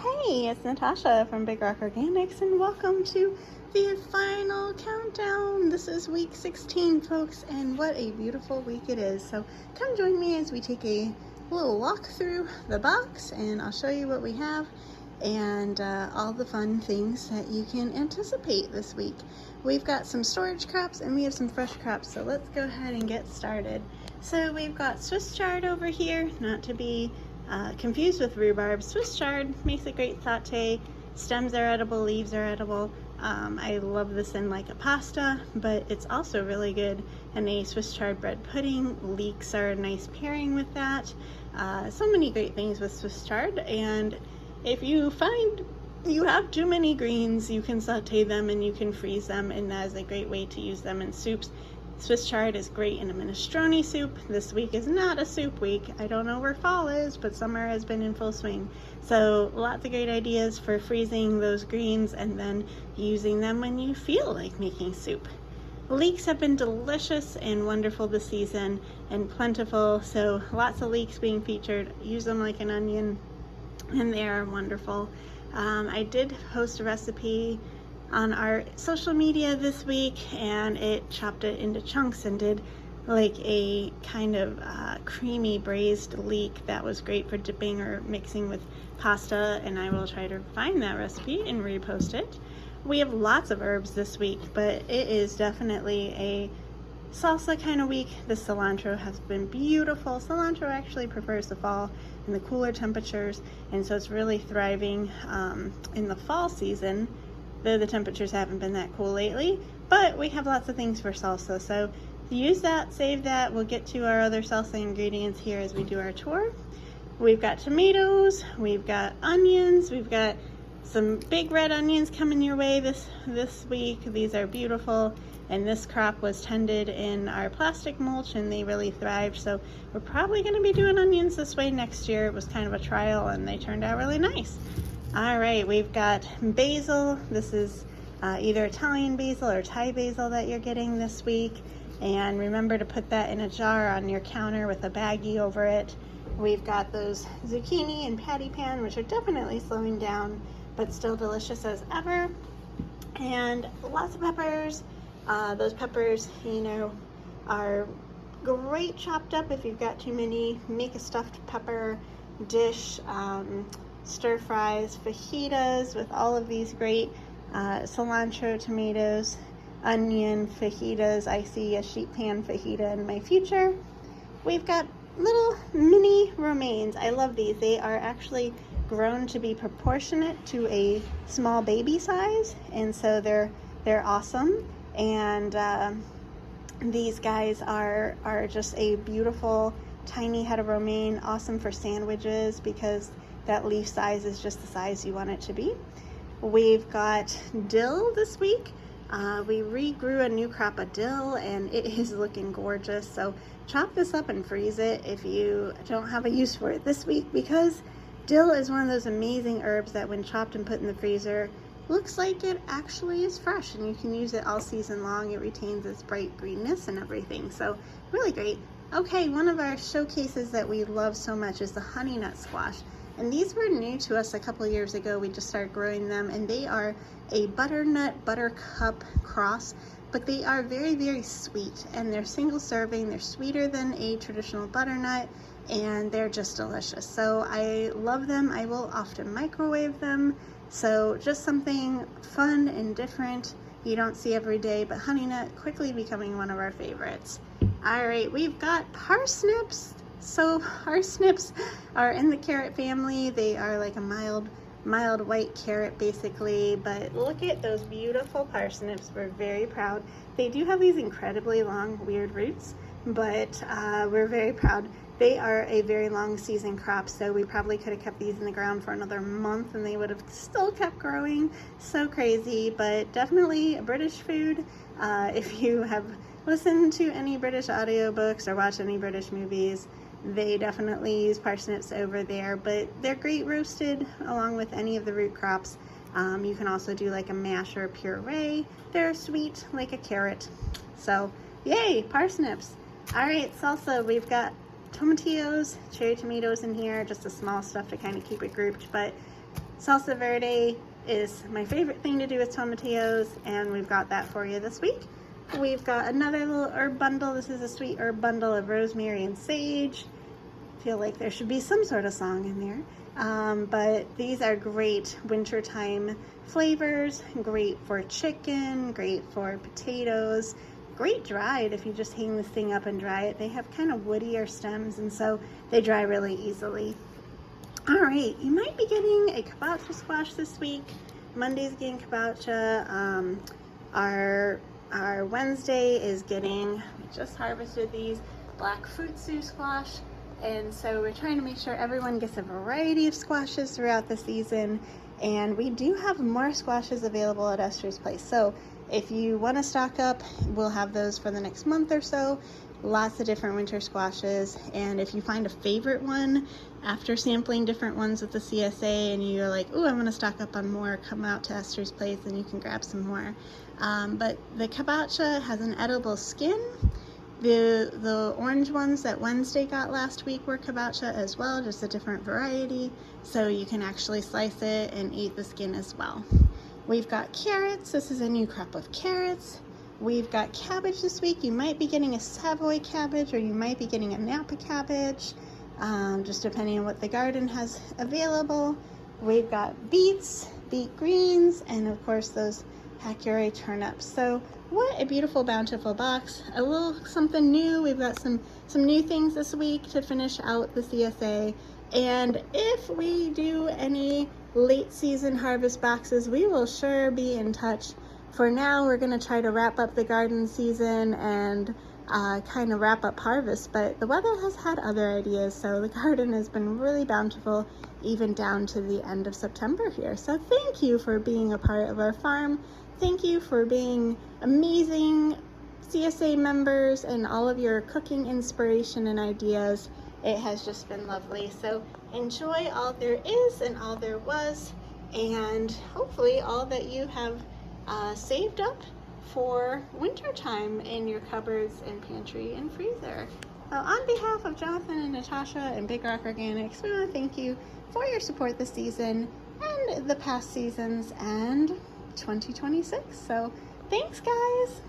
Hey, it's Natasha from Big Rock Organics, and welcome to the final countdown. This is week 16, folks, and what a beautiful week it is. So come join me as we take a little walk through the box, and I'll show you what we have and all the fun things that you can anticipate this week. We've got some storage crops and we have some fresh crops, so let's go ahead and get started. So we've got Swiss chard over here, not to be confused with rhubarb. Swiss chard makes a great saute. Stems are edible, leaves are edible. I love this in like a pasta, but it's also really good in a Swiss chard bread pudding. Leeks are a nice pairing with that. So many great things with Swiss chard, and if you find you have too many greens, you can saute them and you can freeze them, and that is a great way to use them in soups. Swiss chard is great in a minestrone soup. This week is not a soup week. I don't know where fall is, but summer has been in full swing. So lots of great ideas for freezing those greens and then using them when you feel like making soup. Leeks have been delicious and wonderful this season and plentiful, so lots of leeks being featured. Use them like an onion and they are wonderful. I did post a recipe on our social media this week, and it chopped it into chunks and did like a kind of creamy braised leek that was great for dipping or mixing with pasta, and I will try to find that recipe and repost it. We have lots of herbs this week, but it is definitely a salsa kind of week. The cilantro has been beautiful. Cilantro actually prefers the fall and the cooler temperatures, and so it's really thriving in the fall season, though the temperatures haven't been that cool lately. But we have lots of things for salsa, so use that, save that. We'll get to our other salsa ingredients here as we do our tour. We've got tomatoes, we've got onions, we've got some big red onions coming your way this week. These are beautiful, and this crop was tended in our plastic mulch and they really thrived, so we're probably going to be doing onions this way next year. It was kind of a trial and they turned out really nice. All right, we've got basil. This is either Italian basil or Thai basil that you're getting this week, and remember to put that in a jar on your counter with a baggie over it. We've got those zucchini and patty pan, which are definitely slowing down but still delicious as ever, and lots of peppers. Those peppers, you know, are great chopped up. If you've got too many, make a stuffed pepper dish, stir fries, fajitas with all of these great cilantro, tomatoes, onion fajitas. I see a sheet pan fajita in my future. We've got little mini romaines. I love these. They are actually grown to be proportionate to a small baby size, and so they're awesome. And these guys are just a beautiful tiny head of romaine, awesome for sandwiches because that leaf size is just the size you want it to be. We've got dill this week. We regrew a new crop of dill and it is looking gorgeous, so chop this up and freeze it if you don't have a use for it this week, because dill is one of those amazing herbs that when chopped and put in the freezer looks like it actually is fresh, and you can use it all season long. It retains its bright greenness and everything, so really great. Okay, one of our showcases that we love so much is the honeynut squash, and these were new to us a couple of years ago. We just started growing them, and they are a butternut buttercup cross, but they are very, very sweet, and they're single serving. They're sweeter than a traditional butternut, and they're just delicious. So I love them. I will often microwave them. So just something fun and different you don't see every day, but honeynut quickly becoming one of our favorites. All right, we've got parsnips. So parsnips are in the carrot family. They are like a mild white carrot basically, but look at those beautiful parsnips. We're very proud. They do have these incredibly long, weird roots, but we're very proud. They are a very long season crop, so we probably could have kept these in the ground for another month and they would have still kept growing. So crazy, but definitely a British food. If you have listened to any British audiobooks or watched any British movies, they definitely use parsnips over there, but they're great roasted along with any of the root crops. You can also do like a mash or a puree. They're sweet like a carrot. So yay, parsnips. All right, salsa, we've got tomatillos, cherry tomatoes in here, just the small stuff to kind of keep it grouped, but Salsa verde is my favorite thing to do with tomatillos, and we've got that for you this week. We've got another little herb bundle. This is a sweet herb bundle of rosemary and sage. I feel like there should be some sort of song in there. But these are great wintertime flavors, great for chicken, great for potatoes, great dried if you just hang this thing up and dry it. They have kind of woodier stems, and so they dry really easily. All right, you might be getting a kabocha squash this week. Monday's getting kabocha. Our Wednesday is getting, we just harvested these black futsu squash, and so we're trying to make sure everyone gets a variety of squashes throughout the season, and we do have more squashes available at Esther's Place. So if you want to stock up, we'll have those for the next month or so. Lots of different winter squashes, and if you find a favorite one after sampling different ones with the CSA and you're like, oh, I'm going to stock up on more, come out to Esther's Place and you can grab some more. But the kabocha has an edible skin. The orange ones that Wednesday got last week were kabocha as well, just a different variety, so you can actually slice it and eat the skin as well. We've got carrots. This is a new crop of carrots. We've got cabbage this week. You might be getting a Savoy cabbage, or you might be getting a Napa cabbage, just depending on what the garden has available. We've got beets, beet greens, and of course those Hakurei turnips. So what a beautiful, bountiful box. A little something new. We've got some new things this week to finish out the CSA. And if we do any late season harvest boxes, we will sure be in touch. For now, we're going to try to wrap up the garden season and kind of wrap up harvest, but the weather has had other ideas, so the garden has been really bountiful even down to the end of September here. So thank you for being a part of our farm. Thank you for being amazing CSA members and all of your cooking inspiration and ideas. It has just been lovely. So enjoy all there is and all there was, and hopefully all that you have saved up for winter time in your cupboards and pantry and freezer. Well, on behalf of Jonathan and Natasha and Big Rock Organics, we want to thank you for your support this season and the past seasons and 2026. So thanks, guys.